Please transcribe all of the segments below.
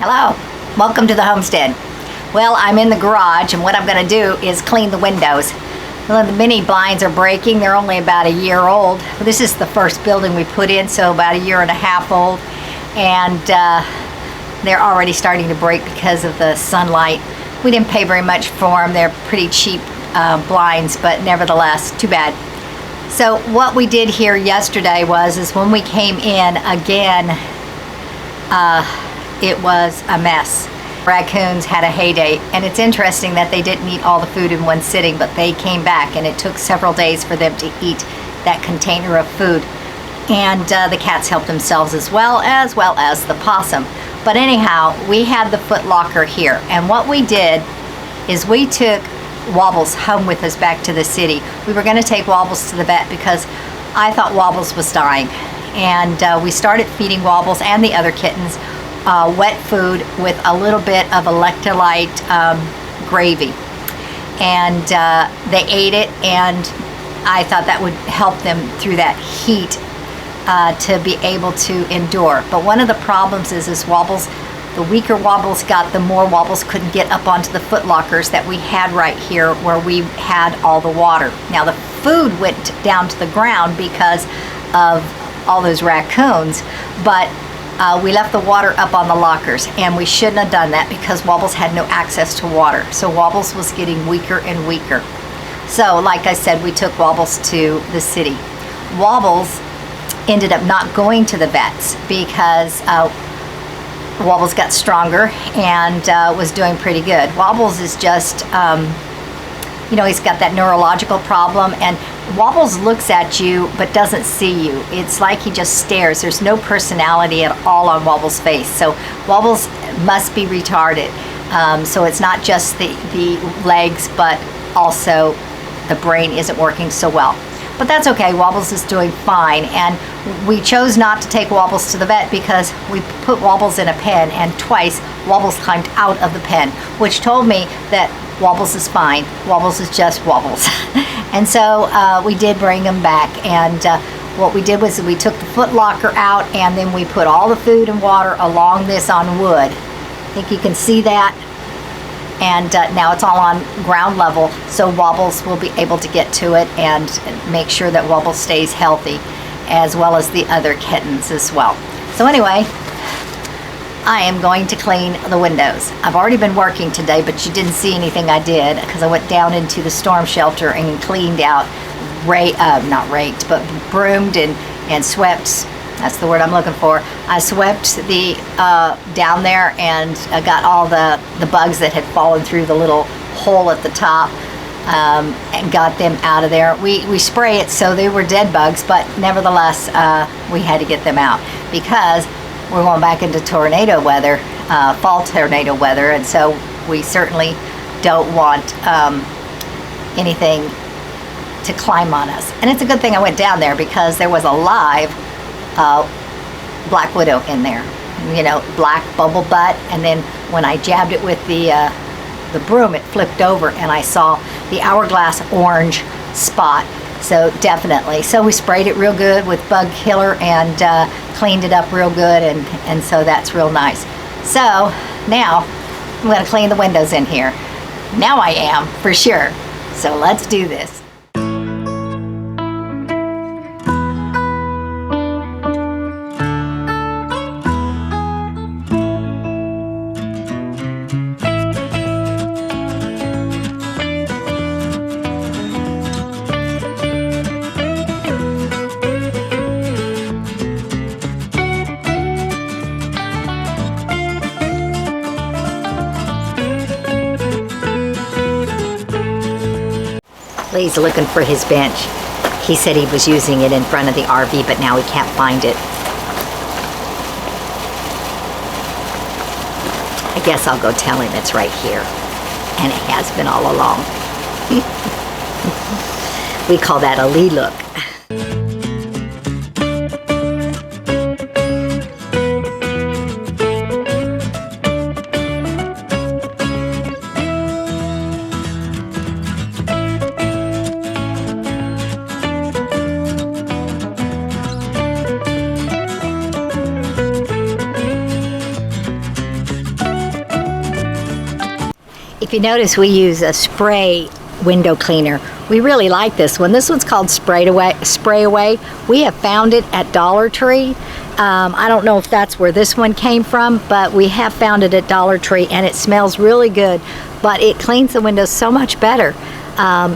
Hello, welcome to the homestead. Well, I'm in the garage and what I'm going to do is clean the windows. Well, the mini blinds are breaking. They're only about a year old. This is the first building we put in, so about a year and a half old. And they're already starting to break because of the sunlight. We didn't pay very much for them. They're pretty cheap blinds, but nevertheless, too bad. So what we did here yesterday is when we came in again, it was a mess. Raccoons had a heyday, and it's interesting that they didn't eat all the food in one sitting, but they came back, and it took several days for them to eat that container of food. And the cats helped themselves as well as the possum. But anyhow, we had the foot locker here, and what we did is we took Wobbles home with us back to the city. We were going to take Wobbles to the vet because I thought Wobbles was dying, and we started feeding Wobbles and the other kittens wet food with a little bit of electrolyte gravy, and they ate it, and I thought that would help them through that heat to be able to endure. But one of the problems is Wobbles, the weaker Wobbles got, the more Wobbles couldn't get up onto the foot lockers that we had right here where we had all the water. Now the food went down to the ground because of all those raccoons, but we left the water up on the lockers, and we shouldn't have done that because Wobbles had no access to water. So Wobbles was getting weaker and weaker. So like I said, we took Wobbles to the city. Wobbles ended up not going to the vets because Wobbles got stronger and was doing pretty good. Wobbles is just, he's got that neurological problem, and Wobbles looks at you but doesn't see you. It's like he just stares. There's no personality at all on Wobbles' face. So Wobbles must be retarded. So it's not just the legs, but also the brain isn't working so well. But that's okay. Wobbles is doing fine, and we chose not to take Wobbles to the vet because we put Wobbles in a pen, and twice Wobbles climbed out of the pen, which told me that Wobbles is fine. Wobbles is just Wobbles. And so we did bring him back, and what we did was we took the foot locker out, and then we put all the food and water along this on wood. I think you can see that. And now it's all on ground level, so Wobbles will be able to get to it and make sure that Wobbles stays healthy, as well as the other kittens as well. So anyway, I am going to clean the windows. I've already been working today, but you didn't see anything I did because I went down into the storm shelter and cleaned out, not raked, but broomed and swept. That's the word I'm looking for. I swept the down there and got all the bugs that had fallen through the little hole at the top, and got them out of there. We spray it so they were dead bugs, but nevertheless we had to get them out because we're going back into tornado weather, fall tornado weather, and so we certainly don't want anything to climb on us. And it's a good thing I went down there because there was a live black widow in there, black bubble butt, and then when I jabbed it with the broom, it flipped over and I saw the hourglass orange spot. So definitely, so we sprayed it real good with bug killer and cleaned it up real good, and so that's real nice. So now I'm going to clean the windows in here. Now I am, for sure. So let's do this. He's looking for his bench. He said he was using it in front of the RV, but now he can't find it. I guess I'll go tell him it's right here. And it has been all along. We call that a lee look. If you notice, we use a spray window cleaner. We really like this one. This one's called Spray Away. We have found it at Dollar Tree. I don't know if that's where this one came from, but we have found it at Dollar Tree, and it smells really good, but it cleans the windows so much better.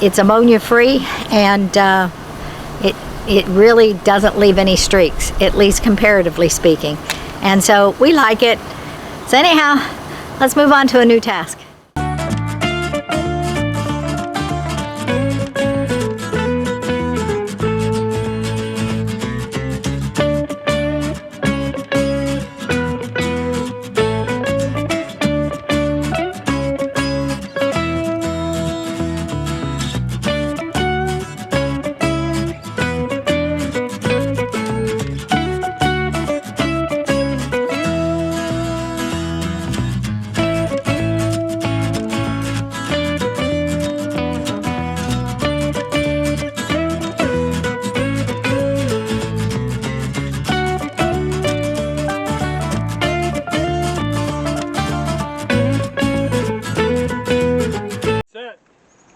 It's ammonia free, and it really doesn't leave any streaks, at least comparatively speaking. And so we like it. So anyhow, let's move on to a new task.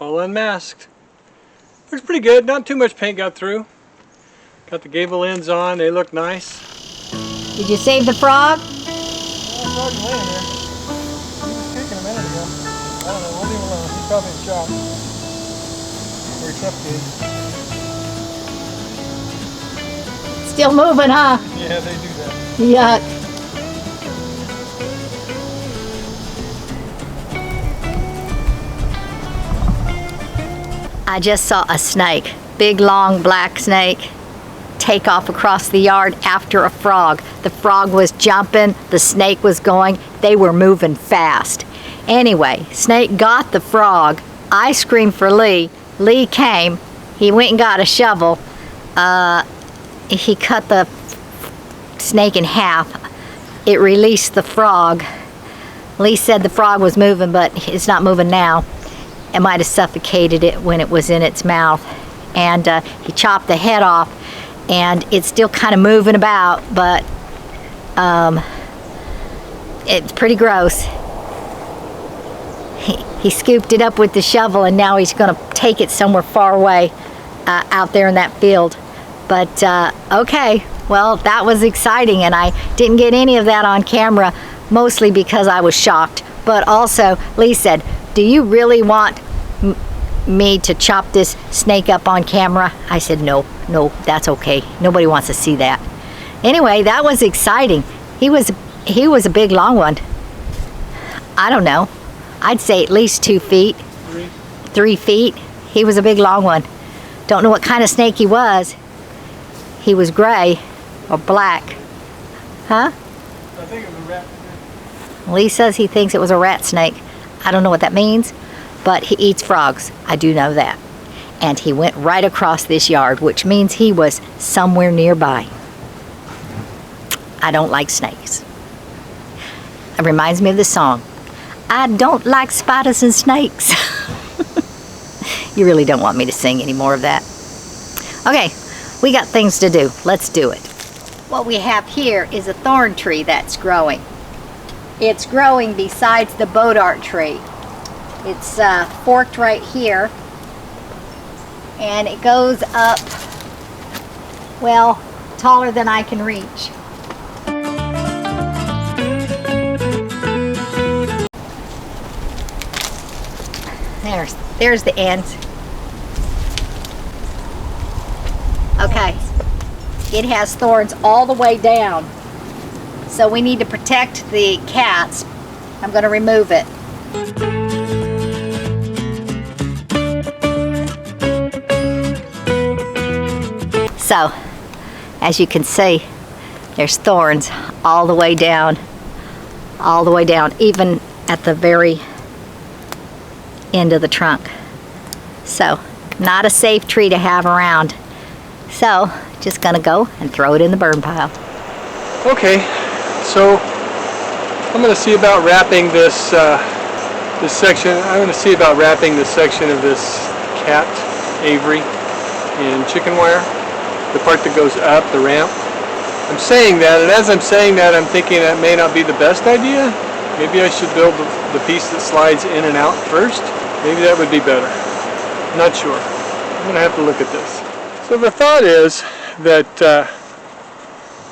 All unmasked. Looks pretty good. Not too much paint got through. Got the gable ends on. They look nice. Did you save the frog? Yeah, the frog's laying there. He was kicking a minute ago. I don't know. We'll leave him alone. He's probably in shock. Or suffocated. Still moving, huh? Yeah, they do that. Yuck. I just saw a snake, big long black snake, take off across the yard after a frog. The frog was jumping, the snake was going, they were moving fast. Anyway, snake got the frog. I screamed for Lee. Lee came, he went and got a shovel. He cut the snake in half. It released the frog. Lee said the frog was moving, but it's not moving now. It might have suffocated it when it was in its mouth. And he chopped the head off, and it's still kind of moving about, but it's pretty gross. He scooped it up with the shovel, and now he's going to take it somewhere far away out there in that field. But okay, well, that was exciting, and I didn't get any of that on camera, mostly because I was shocked. But also, Lee said, "Do you really want me to chop this snake up on camera?" I said, no, that's okay. Nobody wants to see that. Anyway, that was exciting. He was a big, long one. I don't know. I'd say at least 2 feet. 3 feet. He was a big, long one. Don't know what kind of snake he was. He was gray or black. Huh? I think it was a rat. Lee says he thinks it was a rat snake. I don't know what that means, but he eats frogs. I do know that. And he went right across this yard, which means he was somewhere nearby. I don't like snakes. It reminds me of the song, I don't like spiders and snakes. You really don't want me to sing any more of that. Okay, we got things to do. Let's do it. What we have here is a thorn tree that's growing. It's growing besides the bodart tree. It's forked right here, and it goes up, well, taller than I can reach. There's the end. Okay, it has thorns all the way down. So we need to protect the cats. I'm going to remove it. So, as you can see, there's thorns all the way down, even at the very end of the trunk. So, not a safe tree to have around. So, just gonna go and throw it in the burn pile. Okay, so I'm going to see about wrapping this this section. I'm going to see about wrapping this section of this cat aviary in chicken wire. The part that goes up the ramp. I'm saying that, and as I'm saying that, I'm thinking that may not be the best idea. Maybe I should build the piece that slides in and out first. Maybe that would be better. Not sure. I'm going to have to look at this. So the thought is that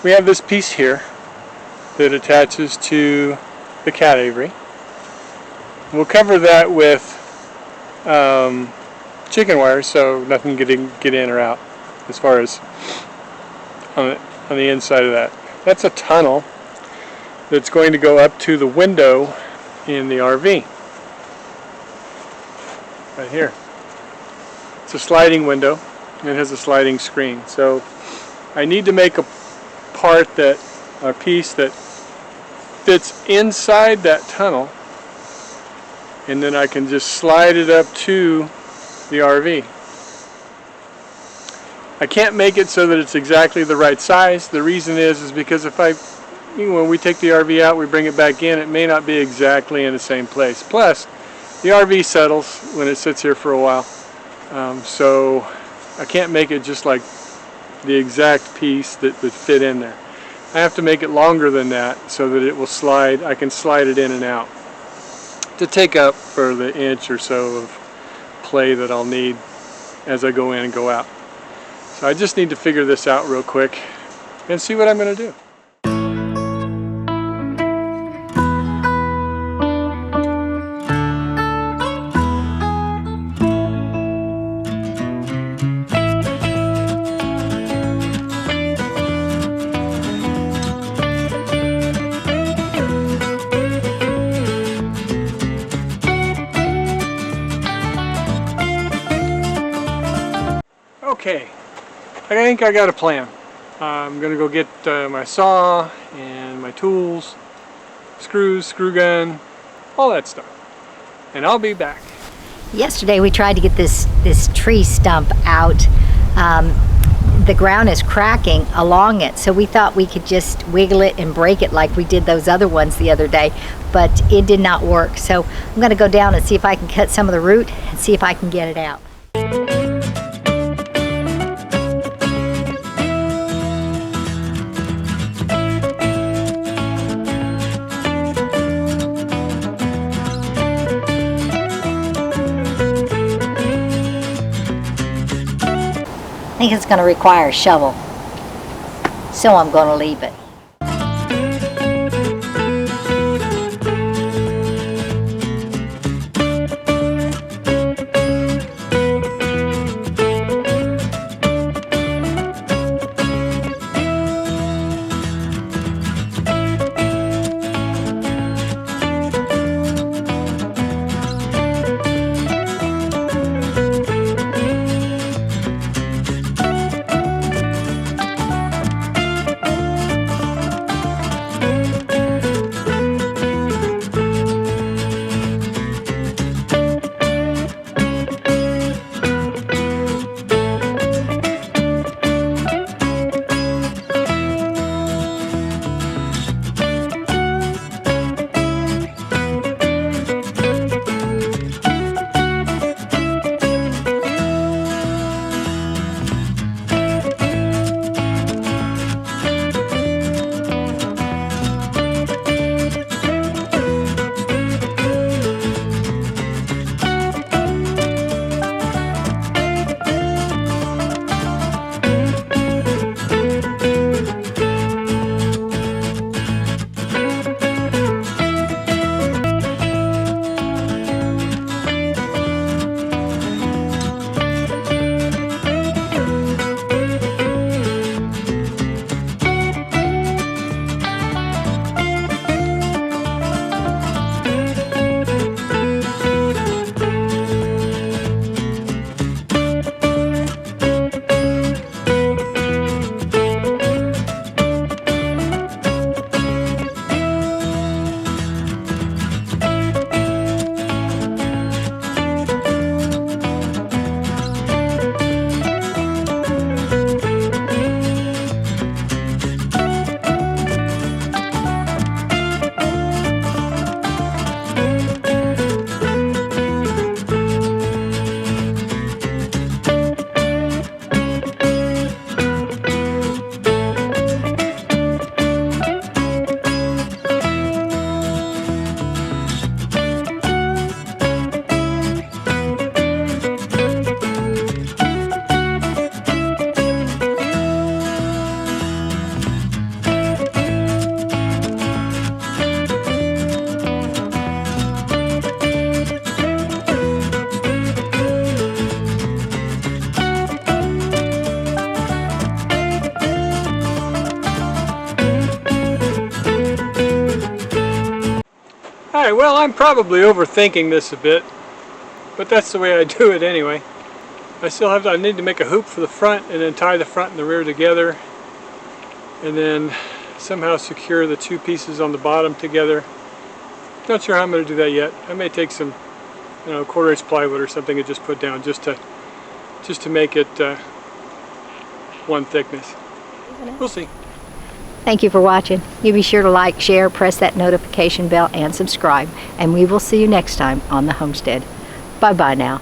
we have this piece here that attaches to the cat aviary. We'll cover that with chicken wire so nothing can get in or out as far as on the inside of that. That's a tunnel that's going to go up to the window in the RV. Right here. It's a sliding window and it has a sliding screen. So I need to make a piece that fits inside that tunnel, and then I can just slide it up to the RV. I can't make it so that it's exactly the right size. The reason is because when we take the RV out, we bring it back in, it may not be exactly in the same place. Plus, the RV settles when it sits here for a while. So I can't make it just like the exact piece that would fit in there. I have to make it longer than that so that it will slide. I can slide it in and out to take up for the inch or so of play that I'll need as I go in and go out. So I just need to figure this out real quick and see what I'm going to do. Okay, I think I got a plan. I'm going to go get my saw and my tools, screws, screw gun, all that stuff. And I'll be back. Yesterday we tried to get this tree stump out. The ground is cracking along it, so we thought we could just wiggle it and break it like we did those other ones the other day, but it did not work. So I'm going to go down and see if I can cut some of the root and see if I can get it out. I think it's going to require a shovel, so I'm going to leave it. Alright, well, I'm probably overthinking this a bit, but that's the way I do it anyway. I need to make a hoop for the front and then tie the front and the rear together, and then somehow secure the two pieces on the bottom together. Not sure how I'm going to do that yet. I may take some, 1/4 inch plywood or something and just put down just to make it one thickness. We'll see. Thank you for watching. You be sure to like, share, press that notification bell, and subscribe. And we will see you next time on the homestead. Bye-bye now.